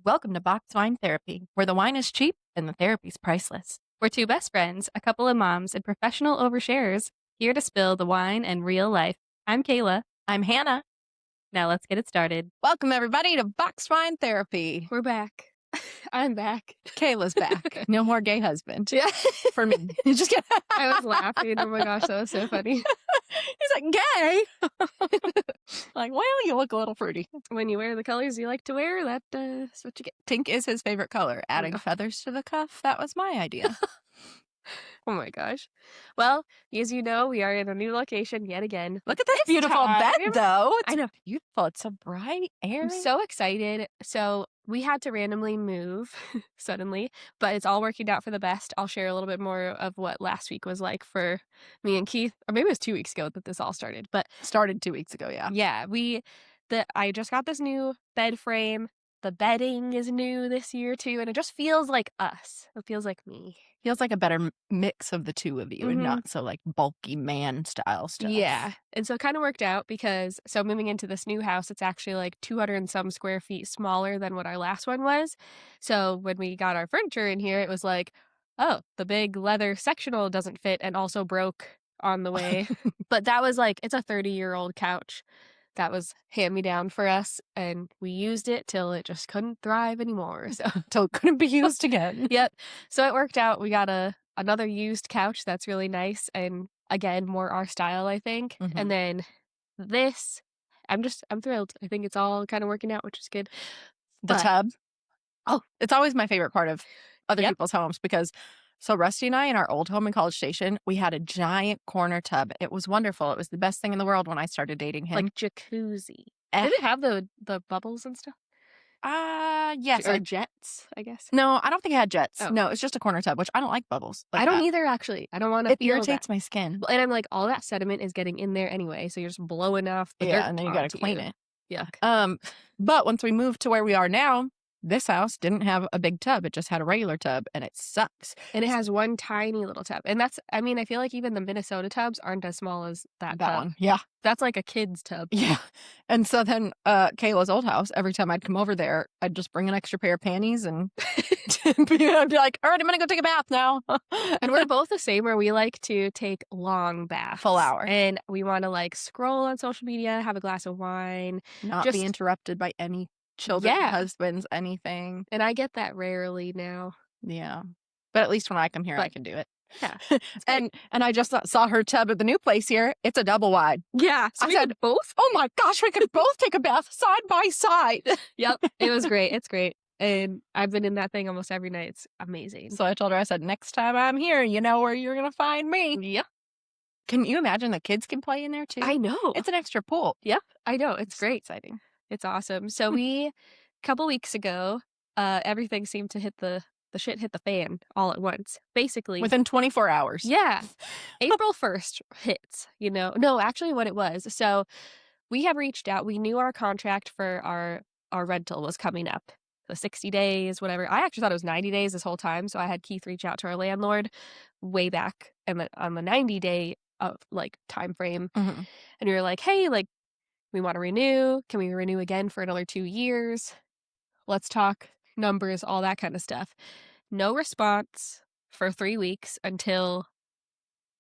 Welcome to Box Wine Therapy, where the wine is cheap and the therapy's priceless. We're two best friends, a couple of moms, and professional oversharers here to spill the wine and real life. I'm Kayla. I'm Hannah. Now let's get it started. Welcome, everybody, to Box Wine Therapy. We're back. I'm back. Kayla's back. No more gay husband. Yeah. For me. You just get. I was laughing. Oh my gosh, that was so funny. He's like, gay? Like, well, you look a little fruity. When you wear the colors you like to wear, that's what you get. Pink is his favorite color. Adding feathers to the cuff, that was my idea. Oh my gosh. Well, as you know, we are in a new location yet again. Look at this beautiful bed, though. It's I know. beautiful. It's so bright, airy. I'm so excited. So we had to randomly move suddenly, but it's all working out for the best. I'll share a little bit more of what last week was like for me and Keith, or maybe it was 2 weeks ago that this all started. But Started 2 weeks ago, yeah. yeah, I just got this new bed frame. The bedding is new this year too, and it just feels like us. It feels like me. Feels like a better mix of the two of you and not so like bulky man style stuff. Yeah. And so it kind of worked out because moving into this new house, it's actually like 200 and some square feet smaller than what our last one was. So when we got our furniture in here, it was like, oh, the big leather sectional doesn't fit and also broke on the way. But that was like, it's a 30-year-old couch that was hand-me-down for us, and we used it till it just couldn't thrive anymore. So Till it couldn't be used again. Yep. So it worked out. We got another used couch that's really nice and again more our style, I think. And then this, I'm thrilled. I think it's all kind of working out, which is good. The tub. Oh, it's always my favorite part of other Yep. people's homes because so Rusty and I in our old home in College Station, we had a giant corner tub. It was wonderful. It was the best thing in the world when I started dating him. like jacuzzi. Did it have the bubbles and stuff? Yes. Or jets, I guess. No, I don't think it had jets. Oh. No, it's just a corner tub, which I don't like bubbles. Like I don't that. either, actually. I don't want to It feel irritates that. my skin. And I'm like, all that sediment is getting in there anyway, so you're just blowing off the dirt. Yeah, and then you got to onto clean you. it. Yuck. But once we moved to where we are now, this house didn't have a big tub. It just had a regular tub, and it sucks. And it has one tiny little tub. And that's, I mean, I feel like even the Minnesota tubs aren't as small as that tub. One. Yeah. That's like a kid's tub. Yeah. And so then Kayla's old house, every time I'd come over there, I'd just bring an extra pair of panties and I'd be like, all right, I'm going to go take a bath now. And we're both the same where we like to take long baths. Full hour. And we want to like scroll on social media, have a glass of wine. Not just be interrupted by any children, Yeah. husbands, anything. And I get that rarely now. Yeah. But at least when I come here, I But- can do it. Yeah. And I just saw her tub at the new place here. It's a double wide. Yeah. So I we said, did both. Oh my gosh, we could both take a bath side by side. Yep. It was great. It's great. And I've been in that thing almost every night. It's amazing. So I told her, I said, next time I'm here, you know where you're going to find me. Yep. Can you imagine the kids can play in there too? I know. It's an extra pool. Yep. I know. It's great. Exciting. It's awesome. So a couple weeks ago, everything seemed to hit the shit hit the fan all at once. Basically. Within 24 hours. Yeah. April 1st hits, you know. No, actually what it was. So we have reached out. We knew our contract for our rental was coming up. The 60 days, whatever. I actually thought it was 90 days this whole time. So I had Keith reach out to our landlord way back and on the 90-day like time frame. Mhm. And we were like, hey, like, we want to renew. Can we renew again for another 2 years? Let's talk numbers, all that kind of stuff. No response for 3 weeks until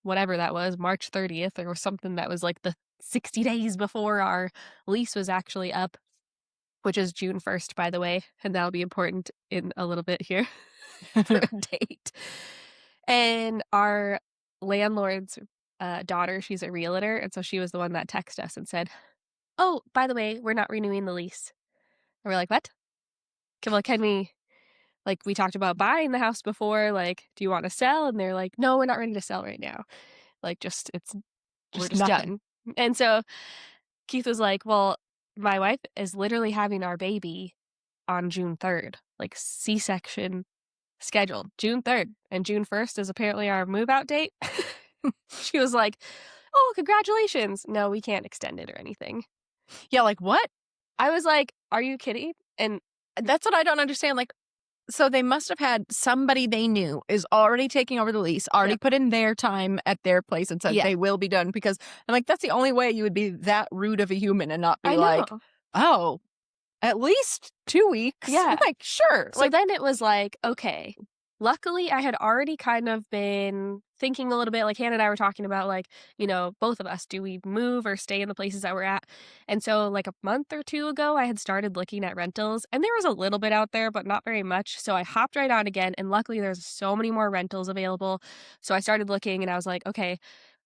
whatever that was, March 30th, or something that was like the 60 days before our lease was actually up, which is June 1st, by the way. And that'll be important in a little bit here for a date. And our landlord's daughter, she's a realtor. And so she was the one that texted us and said, oh, by the way, we're not renewing the lease. And we're like, what? Can we, like, we talked about buying the house before, like, do you want to sell? And they're like, no, we're not ready to sell right now. Like, we're just done. And so Keith was like, well, my wife is literally having our baby on June 3rd, like C-section scheduled, June 3rd. And June 1st is apparently our move-out date. She was like, oh, congratulations. No, we can't extend it or anything. Yeah, like what? I was like, are you kidding? And that's what I don't understand. Like, so they must have had somebody they knew is already taking over the lease, already put in their time at their place and said they will be done. Because I'm like, that's the only way you would be that rude of a human and not be like, oh, at least 2 weeks. Yeah. Like, sure. So then it was like, okay. Luckily, I had already kind of been thinking a little bit, like Hannah and I were talking about, like, both of us, do we move or stay in the places that we're at? And so, like, a month or two ago, I had started looking at rentals, and there was a little bit out there, but not very much. So I hopped right on again, and luckily, there's so many more rentals available. So I started looking, and I was like, okay,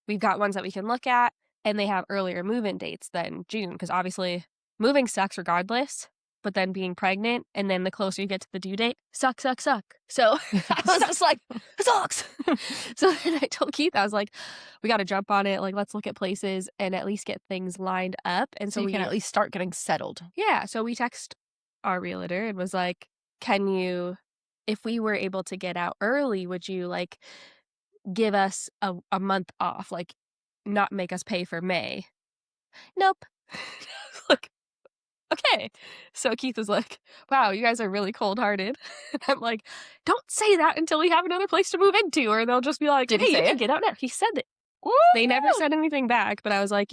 we've got ones that we can look at, and they have earlier move-in dates than June, because obviously moving sucks regardless, but then being pregnant and then the closer you get to the due date, suck. So I was just like, it sucks. So then I told Keith, I was like, we got to jump on it. Like, let's look at places and at least get things lined up. And so you can at least start getting settled. Yeah. So we text our realtor and was like, if we were able to get out early, would you like give us a month off? Like, not make us pay for May? Nope. Look, okay. So Keith was like, wow, you guys are really cold-hearted. And I'm like, don't say that until we have another place to move into, or they'll just be like, Did he hey, say you can it? get out now. He said it. Woo! They never said anything back, but I was like,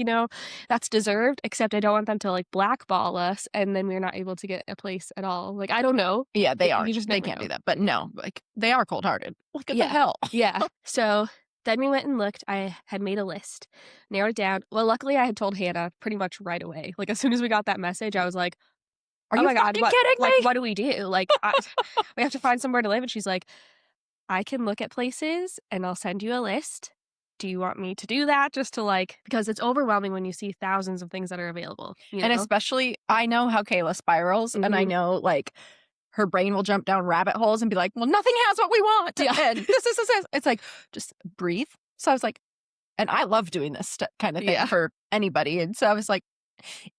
that's deserved, except I don't want them to like blackball us and then we're not able to get a place at all. Like, I don't know. Yeah, they are. You just They never can't know. do that. But no, like, they are cold-hearted. What the Yeah. hell? Yeah. So then we went and looked. I had made a list, narrowed it down. Well, luckily I had told Hannah pretty much right away. Like, as soon as we got that message, I was like, Are oh you my God, fucking kidding like, me? what do we do? Like, we have to find somewhere to live. And she's like, I can look at places and I'll send you a list. Do you want me to do that just to because it's overwhelming when you see thousands of things that are available, And especially, I know how Kayla spirals, and I know, like, her brain will jump down rabbit holes and be like, well, nothing has what we want. Yeah. And this. It's like, just breathe. So I was like, and I love doing this kind of thing for anybody. And so I was like,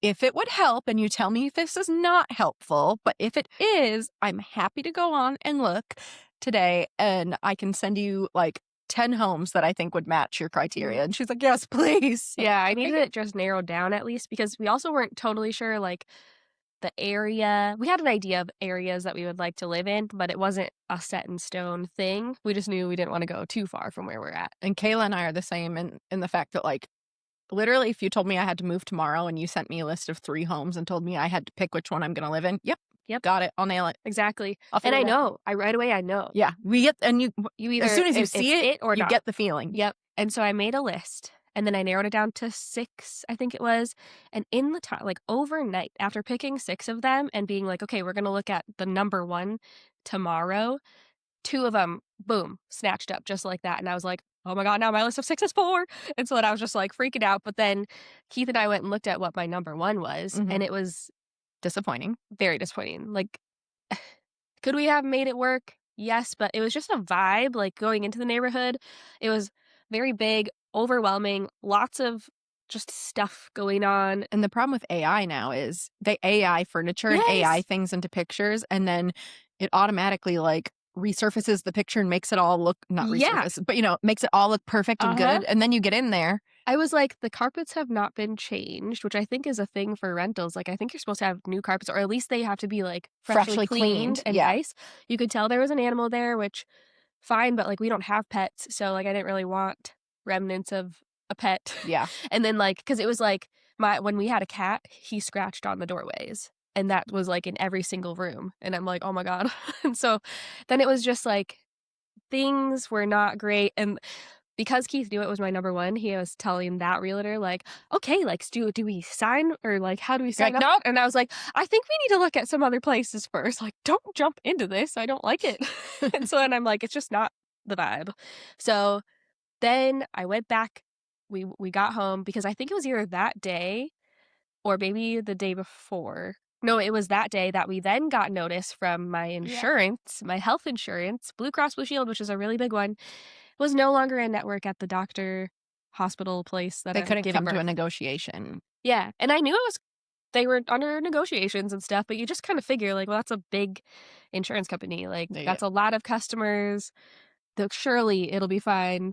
if it would help, and you tell me if this is not helpful, but if it is, I'm happy to go on and look today, and I can send you like 10 homes that I think would match your criteria. And she's like, yes, please. Yeah, I needed it just narrowed down at least, because we also weren't totally sure, like, the area. We had an idea of areas that we would like to live in, but it wasn't a set in stone thing. We just knew we didn't want to go too far from where we're at. And Kayla and I are the same in the fact that, like, literally, if you told me I had to move tomorrow and you sent me a list of 3 homes and told me I had to pick which one I'm going to live in, yep, got it. I'll nail it. Exactly. And I know. Right away, I know. Yeah, we get, and you either, as soon as you see it or you get the feeling. Yep. And so I made a list, and then I narrowed it down to 6, I think it was. And in the time, like overnight, after picking 6 of them and being like, okay, we're going to look at the number 1 tomorrow, 2 of them, boom, snatched up just like that. And I was like, oh my God, now my list of 6 is 4. And so then I was just like freaking out. But then Keith and I went and looked at what my number 1 was, and it was disappointing. Very disappointing. Like, could we have made it work? Yes, but it was just a vibe, like, going into the neighborhood. It was very big, overwhelming, lots of just stuff going on. And the problem with AI now is they AI furniture and AI things into pictures, and then it automatically, like, resurfaces the picture and makes it all look, not resurface, but, makes it all look perfect and good. And then you get in there. I was like, the carpets have not been changed, which I think is a thing for rentals. Like, I think you're supposed to have new carpets, or at least they have to be, like, freshly cleaned and nice. You could tell there was an animal there, which, fine, but, like, we don't have pets, so, like, I didn't really want remnants of a pet. Yeah. And then, like, because it was, like, when we had a cat, he scratched on the doorways, and that was, like, in every single room, and I'm like, oh my God. And so then it was just, like, things were not great, and because Keith knew it was my number 1, he was telling that realtor, like, okay, like, do we sign, or, like, how do we sign up? Nope. And I was like, I think we need to look at some other places first. Like, don't jump into this. I don't like it. And so then I'm like, it's just not the vibe. So then I went back. We got home, because I think it was either that day or maybe the day before. No, it was that day that we then got notice from my insurance, my health insurance, Blue Cross Blue Shield, which is a really big one, was no longer in network at the doctor hospital place that they couldn't come to a negotiation. Yeah. And I knew they were under negotiations and stuff, but you just kind of figure, like, well, that's a big insurance company. Like, that's a lot of customers. Surely it'll be fine.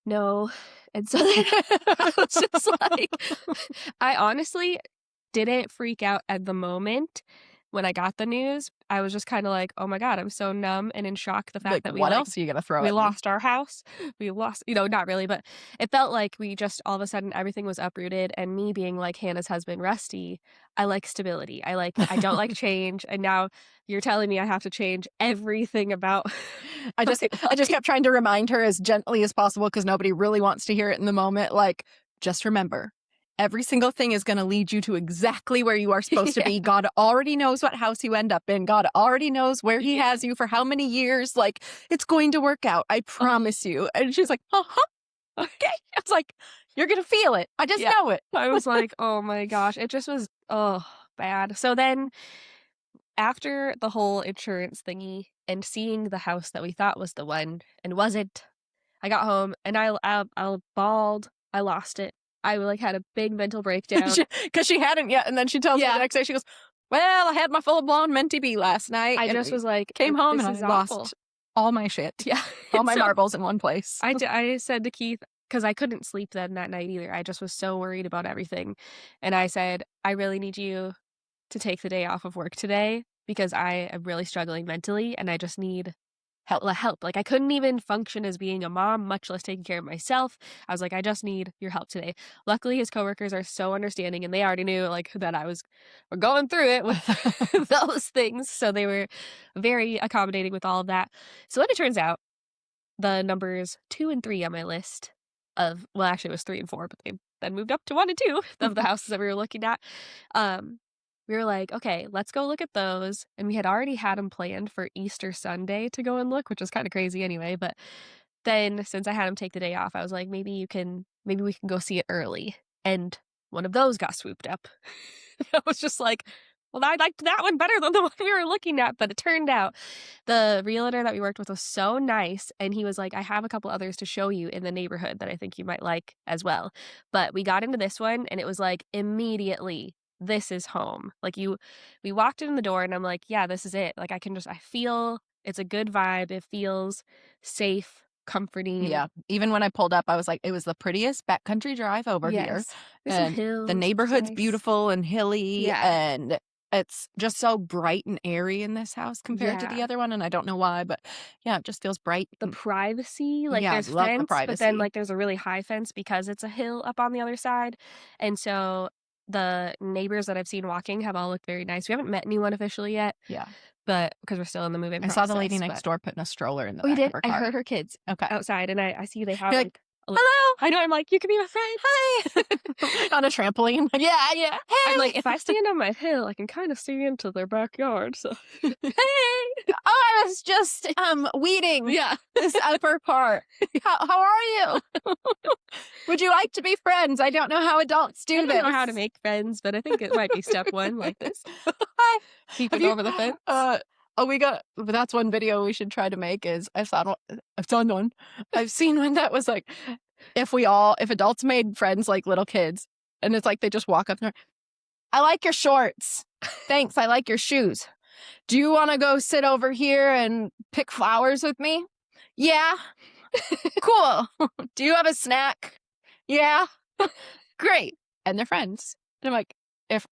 No. And so then I was just like, I honestly didn't freak out at the moment. when I got the news, I was just kinda like, "Oh my god," I'm so numb and in shock the fact Like, that what else are you gonna throw we at me? lost our house. We lost not really, but it felt like we just all of a sudden everything was uprooted and me being like Hannah's husband, Rusty, I like stability. I don't like change, and now you're telling me I have to change everything about I my just I just life. kept trying to remind her as gently as possible because nobody really wants to hear it in the moment, like, "Just remember, every single thing is gonna lead you to exactly where you are supposed to Yeah, be. God already knows what house you end up in. God already knows where He yeah. has you for how many years, like, it's going to work out, I Oh, promise you." And she's like, "Uh-huh, okay." I was like, "You're gonna feel it. I just yeah. know it." I was like, "Oh my gosh." It just was, oh, bad. So then after the whole insurance thingy and seeing the house that we thought was the one and wasn't, I got home and I bawled. I lost it. I, like, had a big mental breakdown. Because she hadn't yet, and then she tells me the Yeah. next day, she goes, "Well, I had my full-blown Menti B last night, I and just I was like, came home and "This I is awful." lost all my shit, Yeah. all And my so marbles in one place." I said to Keith, because I couldn't sleep then that night either. I just was so worried about everything. And I said, "I really need you to take the day off of work today because I am really struggling mentally and I just need Help. help." Like, I couldn't even function as being a mom, much less taking care of myself. I was like, "I just need your help today." Luckily, his coworkers are so understanding and they already knew like that we're going through it with those things. So they were very accommodating with all of that. So then it turns out the numbers 2 and 3 on my list of, well, actually it was 3 and 4, but they then moved up to 1 and 2 of the houses that we were looking at. Um, we were like, "Okay, let's go look at those." And we had already had them planned for Easter Sunday to go and look, which was kinda crazy anyway, but then since I had him take the day off, I was like, maybe we can go see it early." And one of those got swooped up. I was just like, "Well, I liked that one better than the one we were looking at," but it turned out the realtor that we worked with was so nice, and he was like, "I have a couple others to show you in the neighborhood that I think you might like as well." But we got into this one, and it was like, immediately, this is home. Like, we walked in the door, and I'm like, "Yeah, this is it." Like, I feel it's a good vibe. It feels safe, comforting. Yeah, even when I pulled up, I was like, it was the prettiest backcountry drive over here, Yes. There's some and the hills, which is neighborhood's nice. beautiful and hilly, Yeah. and it's just so bright and airy in this house compared to the Yeah. other one, and I don't know why, but yeah, it just feels bright The and privacy, like, yeah, I there's love the fence, but then, privacy. like, there's a really high fence because it's a hill up on the other side, and so the neighbors that I've seen walking have all looked very nice. We haven't met anyone officially yet, Yeah. but because we're still in the move-in I saw the lady process, next but door putting a stroller in the oh, you back of did? her I car. heard her kids Okay. outside, and I see they have, You're like, like, a li "Hello, I know, I'm like, "You can be my friend." hi," on a trampoline. Yeah, yeah. I'm like, "Hey, "If I stand on my hill, I can kinda see into their backyard, so" hey, oh, I was just, weeding Yeah. this upper part. How are you? Would you like to be friends? I don't know how adults I do don't know how to this." make friends, but I think it might be step 1 like this. Hi. Have Peeping you over the fence. we got that's one video we should try to make is I've done one. I've seen one that was like, if adults made friends like little kids, and it's like they just walk up and they're, "I like your shorts. Thanks, I like your shoes. Do you wanna go sit over here and pick flowers with me? Yeah? Cool. Do you have a snack? Yeah? Great." And they're friends. And I'm like, if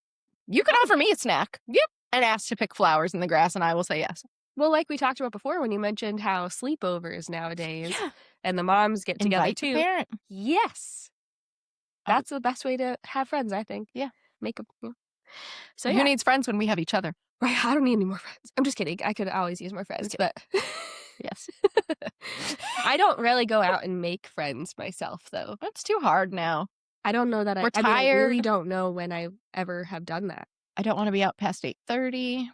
you could offer me a snack, Yep. and ask to pick flowers in the grass, and I will say yes. Well, like we talked about before when you mentioned how sleepovers nowadays Yeah. and the moms get together Invite the too. parent. Yes. I would That's the best way to have friends, I think. yeah. Make 'em yeah. So, Who yeah. needs friends when we have each other? Right, I don't need any more friends. I'm just kidding. I could always use more Just friends, kidding. but Yes. I don't really go out and make friends myself, though. It's too hard now. I don't know that We're I mean, I really tired. don't know when I ever have done that. I don't wanna be out past 8:30.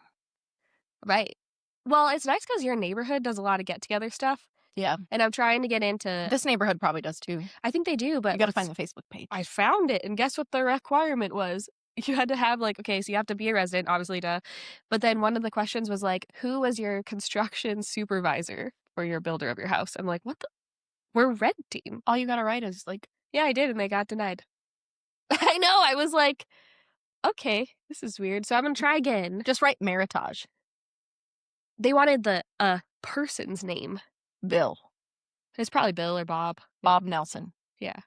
Right. Well, it's nice because your neighborhood does a lot of get-together stuff, Yeah. and I'm trying to get into This neighborhood probably does too. I think they do, You but gotta what's find the Facebook page. I found it, and guess what the requirement was? You had to have, like, okay, so you have to be a resident, obviously, duh, but then one of the questions was, like, "Who was your construction supervisor or your builder of your house?" I'm like, "What the we're renting." All you gotta write is, like, Yeah, I did, and they got denied. I know, I was like, "Okay, this is weird," so I'm gonna try again. just write Meritage. They wanted the, person's name. Bill. It's probably Bill or Bob. Bob Nelson. Yeah.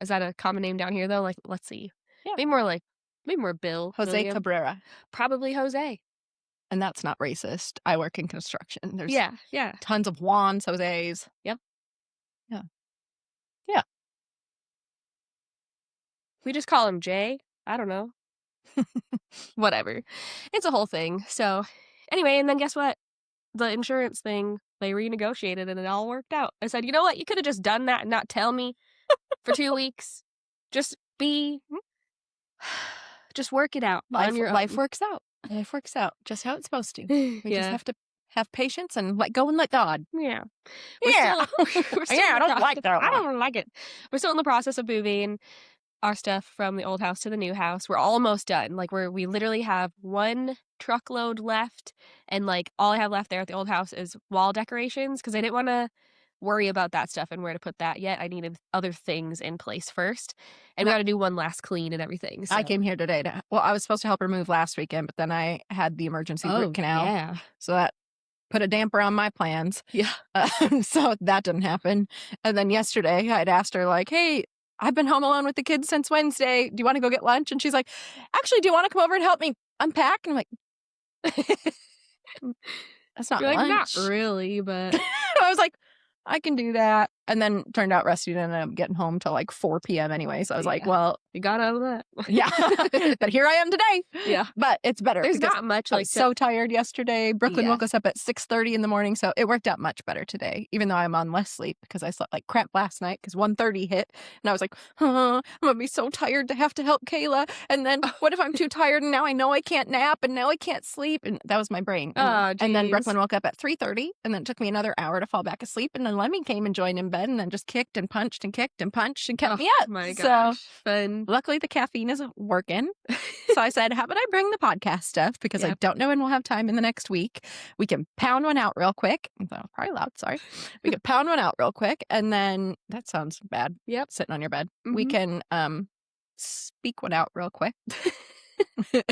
Is that a common name down here, though? Like, let's see. Yeah. Maybe more like maybe more Bill, Jose William. Cabrera. Probably Jose. And that's not racist. I work in construction. There's Yeah. tons of Juans, Jose's. Yep. Yeah. Yeah. We just call him Jay. I don't know. Whatever. It's a whole thing. So, anyway, and then guess what? The insurance thing, they renegotiated and it all worked out. I said, "You know what? You could have just done that and not tell me for 2 weeks. Just be just work it out on your Life own." works out. Life works out just how it's supposed to. We just Yeah. have to have patience and let go and let God. Yeah. Yeah. We're still Yeah, in I the don't like process. that I one. don't like it. We're still in the process of moving our stuff from the old house to the new house. We're almost done. Like we literally have one truckload left, and like all I have left there at the old house is wall decorations because I didn't want to worry about that stuff and where to put that yet. I needed other things in place first, and we got to do one last clean and everything. So. I came here today I was supposed to help her move last weekend, but then I had the emergency root canal. Yeah. So that put a damper on my plans. Yeah. So that didn't happen. And then yesterday I'd asked her like, hey, I've been home alone with the kids since Wednesday. Do you want to go get lunch? And she's like, actually, do you want to come over and help me unpack? And I'm like, that's not You're like, not lunch. really, but I was like, I can do that. And then turned out Rusty ended up getting home till like 4 p.m. anyway. So I was like, Yeah. well, you got out of that. yeah, but here I am today. Yeah. But it's better. There's because not much I like was so tired yesterday. Brooklyn Yeah. woke us up at 6:30 in the morning. So it worked out much better today, even though I'm on less sleep because I slept like crap last night because 1:30 hit. And I was like, I'm going to be so tired to have to help Kayla. And then what if I'm too tired and now I know I can't nap and now I can't sleep? And that was my brain. Oh, And then geez. Brooklyn woke up at 3:30 and then it took me another hour to fall back asleep. And then Lemmy came and joined in bed and then just kicked and punched and kicked and punched and kept me up. My So gosh. Fun. luckily the caffeine isn't working. So I said, how about I bring the podcast stuff? Because I Yep. don't know when we'll have time in the next week. We can pound one out real quick. Probably loud, sorry. We could pound one out real quick. And then that sounds bad. Yep. Sitting on your bed. We Mhm. can speak one out real quick.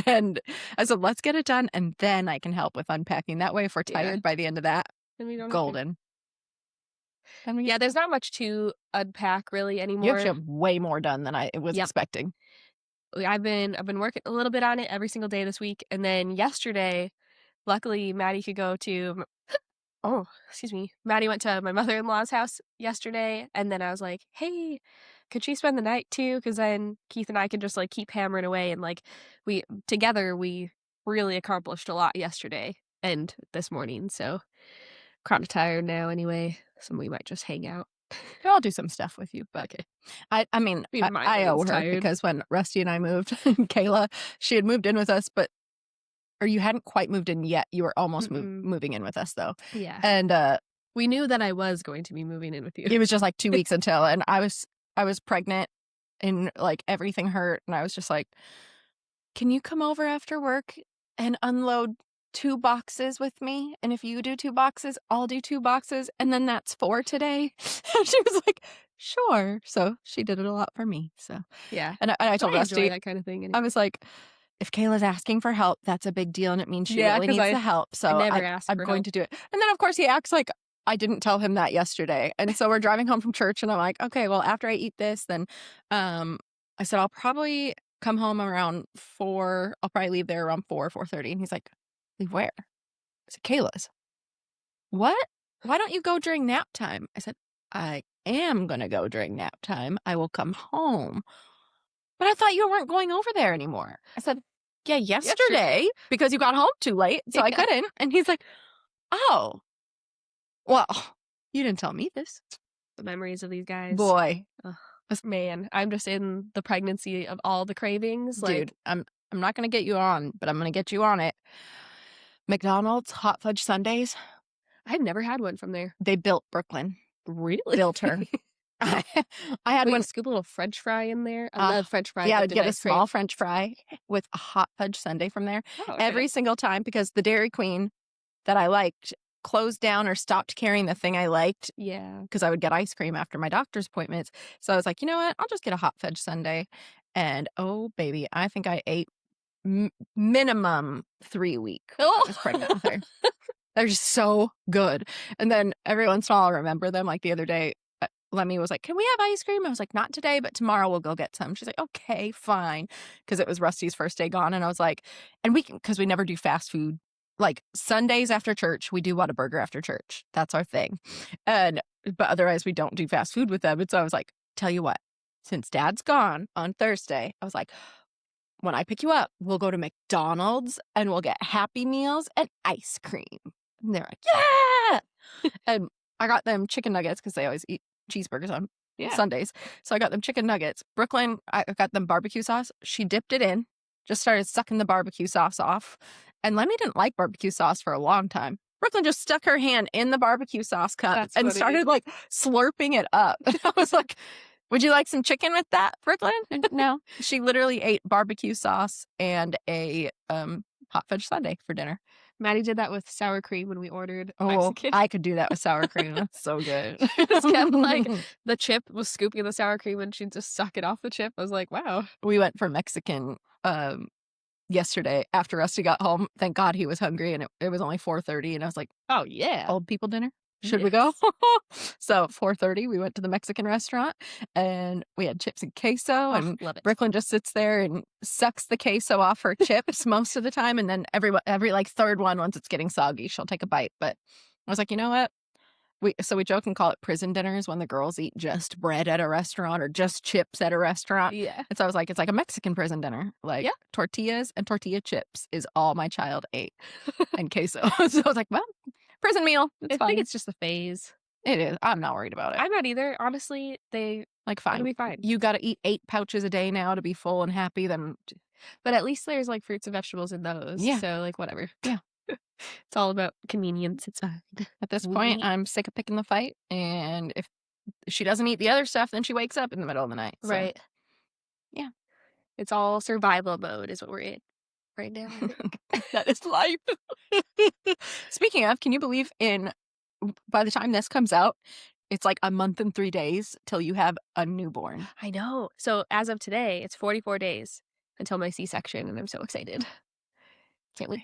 And I said, let's get it done. And then I can help with unpacking. That way, if we're Yeah. tired by the end of that, Then we don't have to- golden. Then we Yeah, there's not much to unpack really you anymore. actually have way more done than I was Yep. expecting. I've been working a little bit on it every single day this week, and then yesterday, luckily Maddie could go to. Oh, excuse me. Maddie went to my mother-in-law's house yesterday, and then I was like, "Hey, could she spend the night too? Because then Keith and I can just like keep hammering away, and like we really accomplished a lot yesterday and this morning. So kind of tired now anyway, so we might just hang out." I'll do some stuff with you, but Okay. I mean, Even my I owe brain's her tired. because when Rusty and I moved, Kayla, she had moved in with us, or you hadn't quite moved in yet. You were almost moving in with us though. Yeah. And We knew that I was going to be moving in with you. it was just like 2 weeks until, and I was pregnant and like everything hurt. And I was just like, can you come over after work and unload 2 boxes with me? And if you do 2 boxes, I'll do 2 boxes. And then that's 4 today. And she was like, sure. So she did it a lot for me. So, Yeah. and I told I enjoy Rusty, that kind of thing. I was like, if Kayla's asking for help, that's a big deal. And it means she Yeah, really 'cause needs the help. So never ask I'm for going help. to do it. And then, of course, he acts like I didn't tell him that yesterday. And so we're driving home from church and I'm like, okay, well, after I eat this, then I said, I'll probably come home around 4. I'll probably leave there around 4:30. And he's like, leave where? I said, Kayla's. What? Why don't you go during nap time? I said, I am going to go during nap time. I will come home. But I thought you weren't going over there anymore. I said, yeah, yesterday because you got home too late. So I Yeah. couldn't. And he's like, oh, well, you didn't tell me this. The memories of these guys. Boy. Man, I'm just in the pregnancy of all the cravings. Dude, I'm not going to get you on, but I'm going to get you on it. McDonald's hot fudge sundaes. I've never had one from there. They built Brooklyn. Really? Built her. I had one. Scoop a little French fry in there. I love French fries. Yeah, I with would the get a nice cream. small French fry with a hot fudge sundae from there Oh, okay. every single time because the Dairy Queen that I liked closed down or stopped carrying the thing I liked Yeah. because I would get ice cream after my doctor's appointments. So I was like, you know what? I'll just get a hot fudge sundae. And oh, baby, I think I ate minimum 3 weeks. I was pregnant with her. They're just so good. And then every once in a while, I'll remember them. Like the other day, Lemmy was like, can we have ice cream? I was like, not today, but tomorrow we'll go get some. She's like, okay, fine. Because it was Rusty's first day gone. And I was like, and because we never do fast food like Sundays after church, we do Whataburger after church. That's our thing. But otherwise we don't do fast food with them. And so I was like, tell you what, since Dad's gone on Thursday, I was like, when I pick you up, we'll go to McDonald's and we'll get Happy Meals and ice cream. And they're like, yeah. And I got them chicken nuggets because they always eat cheeseburgers on Sundays. So I got them chicken nuggets. Brooklyn, I got them barbecue sauce. She dipped it in, just started sucking the barbecue sauce off. And Lemmy didn't like barbecue sauce for a long time. Brooklyn just stuck her hand in the barbecue sauce cup and started like slurping it up. I was like, would you like some chicken with that, Brooklyn? And no. She literally ate barbecue sauce and a hot fudge sundae for dinner. Maddie did that with sour cream when we ordered Mexican. I could do that with sour cream. That's so good. Just kept like the chip was scooping the sour cream and she'd just suck it off the chip. I was like, wow. We went for Mexican yesterday after Rusty got home. Thank God he was hungry and it was only 4:30 and I was like, oh yeah, old people dinner. Should we go? So 4:30, we went to the Mexican restaurant and we had chips and queso. And Brooklyn just sits there and sucks the queso off her chips most of the time. And then every like third one, once it's getting soggy, she'll take a bite. But I was like, you know what? We joke and call it prison dinners when the girls eat just bread at a restaurant or just chips at a restaurant. Yeah. And so I was like, it's like a Mexican prison dinner. Like tortillas and tortilla chips is all my child ate and queso. So I was like, well, prison meal. I think it's just a phase. It is. I'm not worried about it. I'm not either. Honestly, they like fine. It'll be fine. You got to eat 8 pouches a day now to be full and happy. Then, but at least there's like fruits and vegetables in those. Yeah. So like whatever. Yeah. It's all about convenience. It's fine. At this point, I'm sick of picking the fight, and if she doesn't eat the other stuff, then she wakes up in the middle of the night. So. Right. Yeah. It's all survival mode is what we're in right now. That is life. Speaking of, can you believe by the time this comes out, it's like a month and 3 days till you have a newborn. I know. So as of today, it's 44 days until my C-section, and I'm so excited. Can't wait.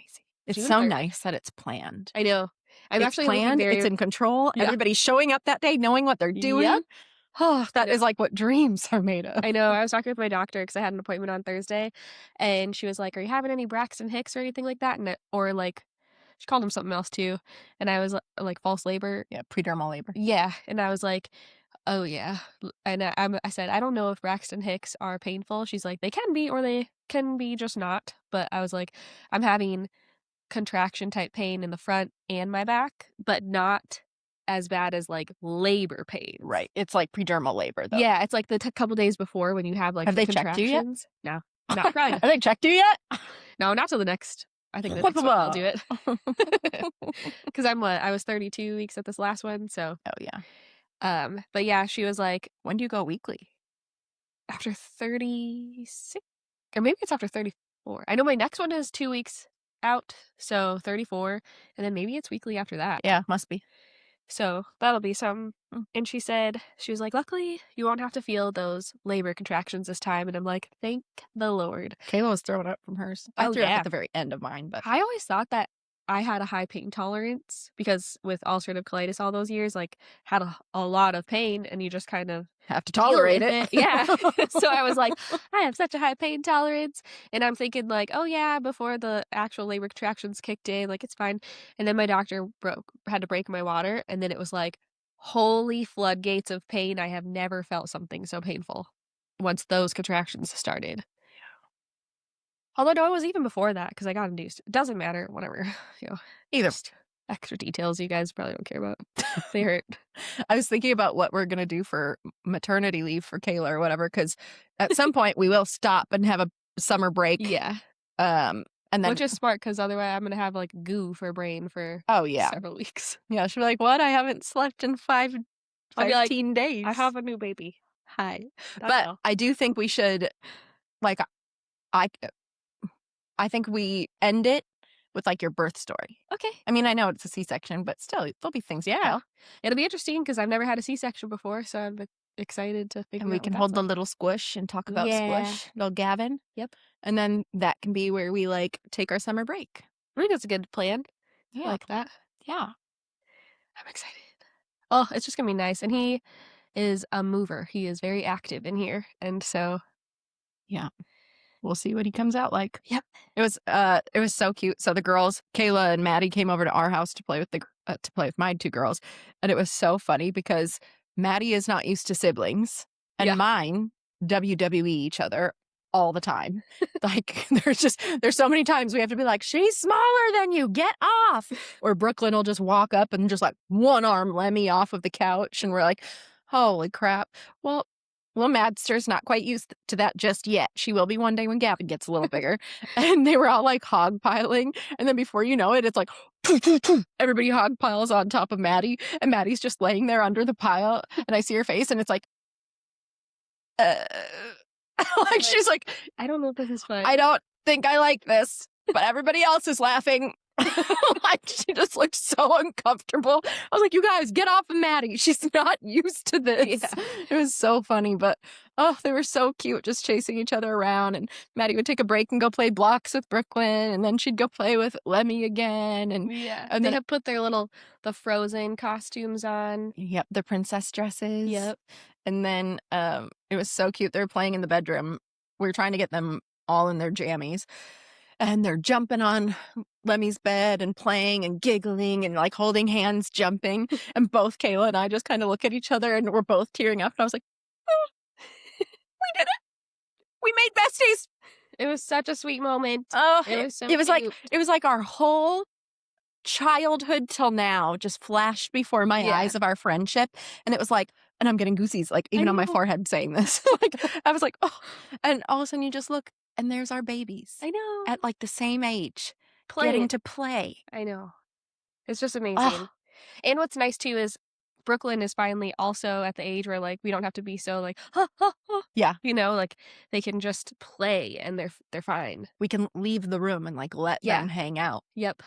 It's so nice that it's planned. I know. I'm actually planned. It's in control. Yeah. Everybody's showing up that day, knowing what they're doing. Yep. Oh, that is like what dreams are made of. I know. I was talking with my doctor because I had an appointment on Thursday, and she was like, "Are you having any Braxton Hicks or anything like that?" Or like, she called him something else too. And I was like, false labor. Yeah, predermal labor. Yeah, and I was like, oh yeah. And I said, I don't know if Braxton Hicks are painful. She's like, they can be, or they can be just not. But I was like, I'm having contraction type pain in the front and my back, but not as bad as like labor pain. Right. It's like predermal labor though. Yeah, it's like the couple days before when you have like have the they checked you yet? No, not crying. Have they checked you yet? No, not till the next. I think the next one I'll do it. Because I was 32 weeks at this last one, so. Oh yeah. But yeah, she was like, when do you go weekly? After 36, or maybe it's after 34. I know my next one is 2 weeks out, so 34, and then maybe it's weekly after that. Yeah, must be. So that'll be some. And she was like, luckily you won't have to feel those labor contractions this time. And I'm like, thank the Lord. Kayla was throwing up from hers. I threw up at the very end of mine, but I always thought that I had a high pain tolerance because with ulcerative colitis all those years, like had a lot of pain and you just kind of have to tolerate it. Yeah. So I was like, I have such a high pain tolerance. And I'm thinking like, oh yeah, before the actual labor contractions kicked in, like it's fine. And then my doctor had to break my water. And then it was like, holy floodgates of pain. I have never felt something so painful once those contractions started. Although no, it was even before that because I got induced. It doesn't matter, whatever. Either. Just extra details you guys probably don't care about. They hurt. I was thinking about what we're going to do for maternity leave for Kayla or whatever, because at some point we will stop and have a summer break. Yeah. And then, which is smart because otherwise I'm going to have like goo for brain for several weeks. Yeah. She'll be like, what? I haven't slept in 15 days. I have a new baby. Hi. But I do think we should, like, I think we end it with like your birth story. Okay. I mean, I know it's a C-section, but still, there'll be things. Yeah. It'll be interesting because I've never had a C-section before, so I'm excited to figure out. And we can hold the little squish and talk about squish, little Gavin. Yep. And then that can be where we like take our summer break. I think that's a good plan. Yeah. I like that. Yeah. I'm excited. Oh, it's just gonna be nice. And he is a mover. He is very active in here, and so yeah. We'll see what he comes out like. Yep. It was so cute. So the girls, Kayla and Maddie, came over to our house to play with my 2 girls, and it was so funny because Maddie is not used to siblings, and Yeah. mine WWE each other all the time. Like there's so many times we have to be like, she's smaller than you, get off. Or Brooklyn will just walk up and just like one arm Lemmy off of the couch, and we're like, holy crap. Well, Madster's not quite used to that just yet. She will be one day when Gavin gets a little bigger. And they were all like hog piling. And then before you know it, it's like, everybody hog piles on top of Maddie. And Maddie's just laying there under the pile. And I see her face and it's like, like she's like, I don't know if this is fun. I don't think I like this, but everybody else is laughing. Like she just looked so uncomfortable. I was like, you guys, get off of Maddie. She's not used to this. Yeah. It was so funny, but oh, they were so cute just chasing each other around. And Maddie would take a break and go play blocks with Brooklyn, and then she'd go play with Lemmy again. And And they have put the Frozen costumes on. Yep, the princess dresses. Yep. And then it was so cute. They were playing in the bedroom. We were trying to get them all in their jammies. And they're jumping on Lemmy's bed and playing and giggling and like holding hands, jumping. And both Kayla and I just kind of look at each other and we're both tearing up. And I was like, oh, we did it. We made besties. It was such a sweet moment. Oh, it was so it was cute. it was like our whole childhood till now just flashed before my eyes of our friendship. And it was like, and I'm getting goosies, like even on my forehead saying this. Like I was like, oh, and all of a sudden you just look and there's our babies. I know. At like the same age. Playing. Getting to play. I know. It's just amazing. And what's nice too is Brooklyn is finally also at the age where like we don't have to be so like yeah, you know, like they can just play and they're fine. We can leave the room and like let them hang out. Yep.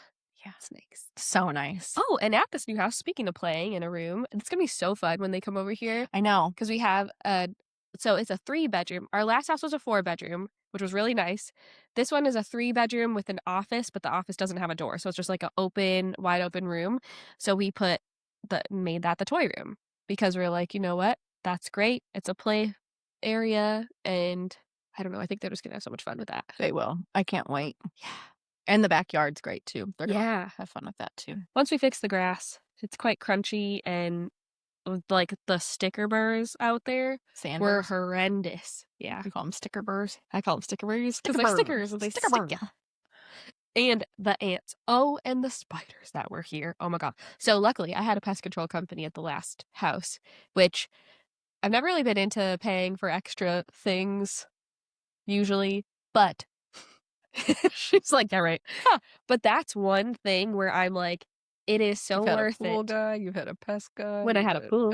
Yeah, it's nice. So nice. Oh, and at this new house, speaking of playing in a room, it's gonna be so fun when they come over here. I know, because we have so it's a 3-bedroom. Our last house was a 4-bedroom, which was really nice. This one is a 3-bedroom with an office, but the office doesn't have a door, so it's just like an wide open room. So we made that the toy room because we're like, you know what? That's great. It's a play area, and I don't know. I think they're just gonna have so much fun with that. They will. I can't wait. Yeah. And the backyard's great too. They're gonna have fun with that too. Once we fix the grass, it's quite crunchy, and like the sticker burrs out there were horrendous. Yeah. You call them sticker burrs? I call them sticker burrs because they're stickers and they stick ya. And the ants. Oh, and the spiders that were here. Oh my God. So luckily I had a pest control company at the last house, which I've never really been into paying for extra things usually, but she's like, yeah, right. Huh. But that's one thing where I'm like, it is so worth it. You've had a pest guy. When I had a pool.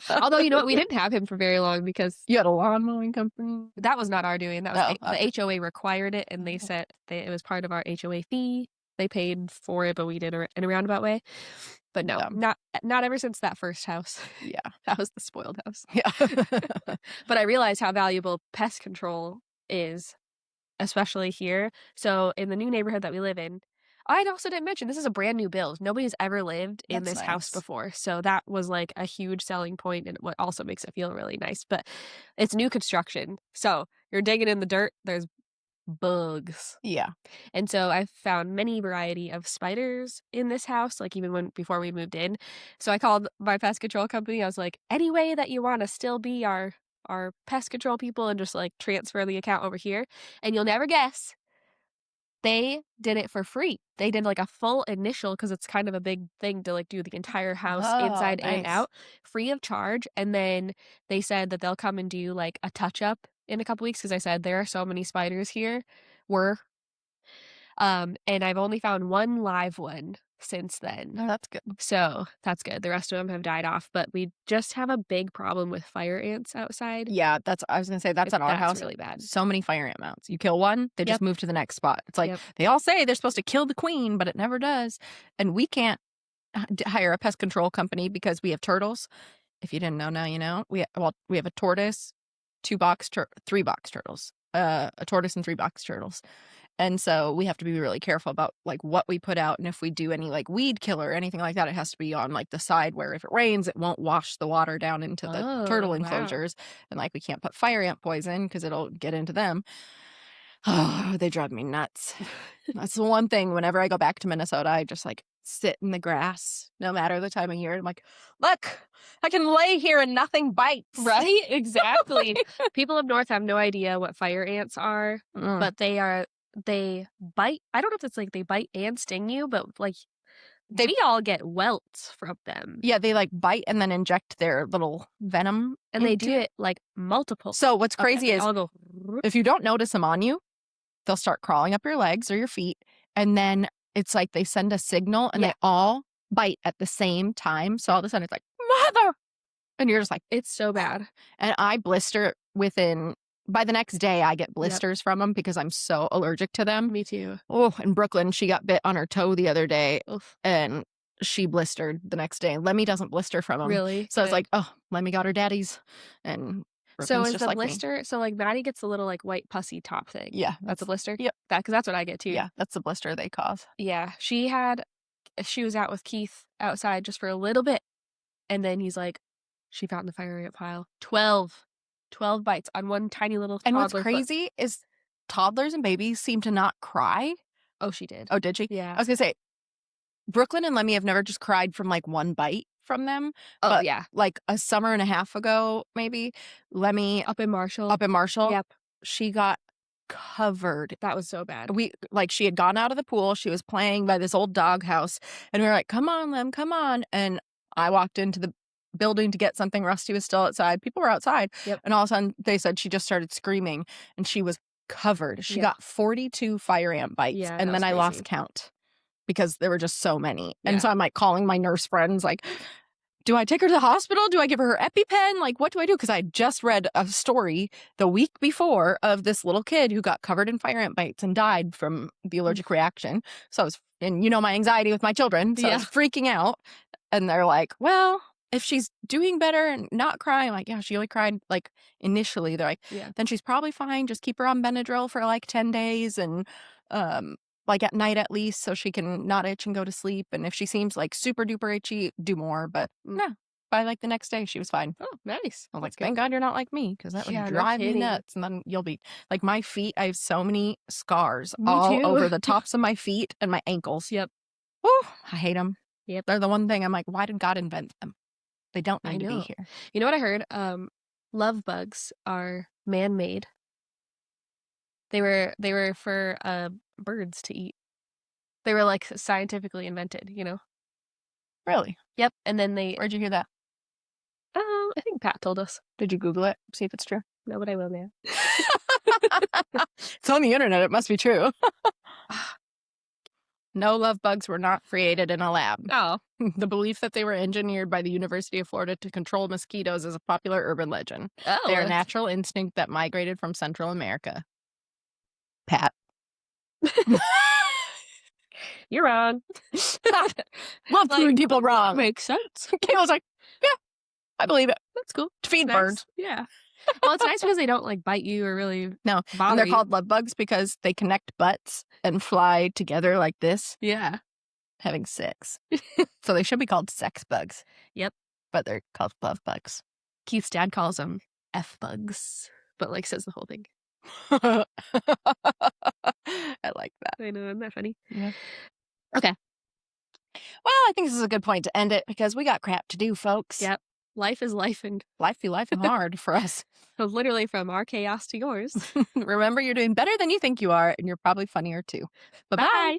Although, you know what? We didn't have him for very long because you had a lawn mowing company. That was not our doing. That was the HOA required it, and they said it was part of our HOA fee. They paid for it, but we did it in a roundabout way. But no, not ever since that first house. Yeah. That was the spoiled house. Yeah. But I realized how valuable pest control is, especially here. So in the new neighborhood that we live in, I also didn't mention this is a brand new build. Nobody's ever lived in this house before. So that was like a huge selling point, and what also makes it feel really nice. But it's new construction. So you're digging in the dirt, there's bugs. Yeah. And so I've found many variety of spiders in this house, like even before we moved in. So I called my pest control company. I was like, any way that you want to still be our pest control people and just like transfer the account over here. And you'll never guess. They did it for free. They did like a full initial because it's kind of a big thing to like do the entire house inside and out free of charge. And then they said that they'll come and do like a touch up in a couple weeks because I said there are so many spiders here. And I've only found one live one since then. Oh, that's good. So that's good. The rest of them have died off, but we just have a big problem with fire ants outside. Yeah, I was gonna say that's at our house. Really bad. So many fire ant mounts. You kill one, they just move to the next spot. It's like they all say they're supposed to kill the queen, but it never does. And we can't hire a pest control company because we have turtles. If you didn't know, now you know. We have a tortoise, 3 box turtles, a tortoise and 3 box turtles. And so we have to be really careful about like what we put out. And if we do any like weed killer or anything like that, it has to be on like the side where if it rains, it won't wash the water down into the turtle Oh, wow. enclosures. And like we can't put fire ant poison because it'll get into them. Oh, they drive me nuts. That's the one thing whenever I go back to Minnesota, I just like sit in the grass no matter the time of year. I'm like, look, I can lay here and nothing bites. Right? Exactly. People up north have no idea what fire ants are, but they bite. I don't know if it's like they bite and sting you, but like we all get welts from them. Yeah, they like bite and then inject their little venom. And they do it like multiple. So what's crazy is I'll go, if you don't notice them on you, they'll start crawling up your legs or your feet. And then it's like they send a signal and they all bite at the same time. So all of a sudden it's like, mother. And you're just like, it's so bad. And I blister by the next day, I get blisters from them because I'm so allergic to them. Me too. Oh, in Brooklyn, she got bit on her toe the other day. Oof. And she blistered the next day. Lemmy doesn't blister from them. Really? So it's like, oh, Lemmy got her daddies. And so is just the like blister, so like Maddie gets the little like white pussy top thing. Yeah. That's a blister? Yep. Because that's what I get too. Yeah, that's the blister they cause. Yeah. She was out with Keith outside just for a little bit. And then he's like, she found the fire ant pile. 12 bites on one tiny little toddler. And what's crazy is toddlers and babies seem to not cry. Oh, she did. Oh, did she? Yeah. I was going to say, Brooklyn and Lemmy have never just cried from like one bite from them. Oh, but yeah. Like a summer and a half ago, maybe, Lemmy up in Marshall. Yep. She got covered. That was so bad. She had gone out of the pool. She was playing by this old doghouse. And we were like, come on, Lem, come on. And I walked into the building to get something. Rusty was still outside. People were outside. Yep. And all of a sudden they said she just started screaming and she was covered. She got 42 fire ant bites. Yeah, and then I lost count because there were just so many. Yeah. And so I'm like calling my nurse friends like, do I take her to the hospital? Do I give her EpiPen? Like, what do I do? Because I just read a story the week before of this little kid who got covered in fire ant bites and died from the allergic reaction. So and you know my anxiety with my children. So I was freaking out. And they're like, well, if she's doing better and not crying, I'm like, yeah, she only cried like initially. They're like, then she's probably fine. Just keep her on Benadryl for like 10 days and like at night at least so she can not itch and go to sleep. And if she seems like super duper itchy, do more. But no, by like the next day, she was fine. Oh, nice. I was like, thank God you're not like me because that would drive me nuts. And then you'll be like my feet. I have so many scars all over the tops of my feet and my ankles. Yep. Oh, I hate them. Yep. They're the one thing I'm like, why did God invent them? They don't need to be here. You know what I heard? Love bugs are man-made. They were for birds to eat. They were like scientifically invented, you know? Really? Yep. And then where'd you hear that? I think Pat told us. Did you Google it? See if it's true? No, but I will now. It's on the internet. It must be true. No, love bugs were not created in a lab. Oh. The belief that they were engineered by the University of Florida to control mosquitoes is a popular urban legend. Oh. They are a natural instinct that migrated from Central America. Pat. You're wrong. Love proving people wrong. Makes sense. Kayla's like, yeah, I believe it. That's cool. To feed birds. Yeah. Well, it's nice because they don't like bite you or really bother and they're called love bugs because they connect butts and fly together like this. Yeah. Having sex. So they should be called sex bugs. Yep. But they're called love bugs. Keith's dad calls them F bugs, but like says the whole thing. I like that. I know, isn't that funny? Yeah. Okay. Well, I think this is a good point to end it because we got crap to do, folks. Yep. Life is life and life be life and hard for us. So literally from our chaos to yours. Remember, you're doing better than you think you are, and you're probably funnier too. Bye-bye. Bye.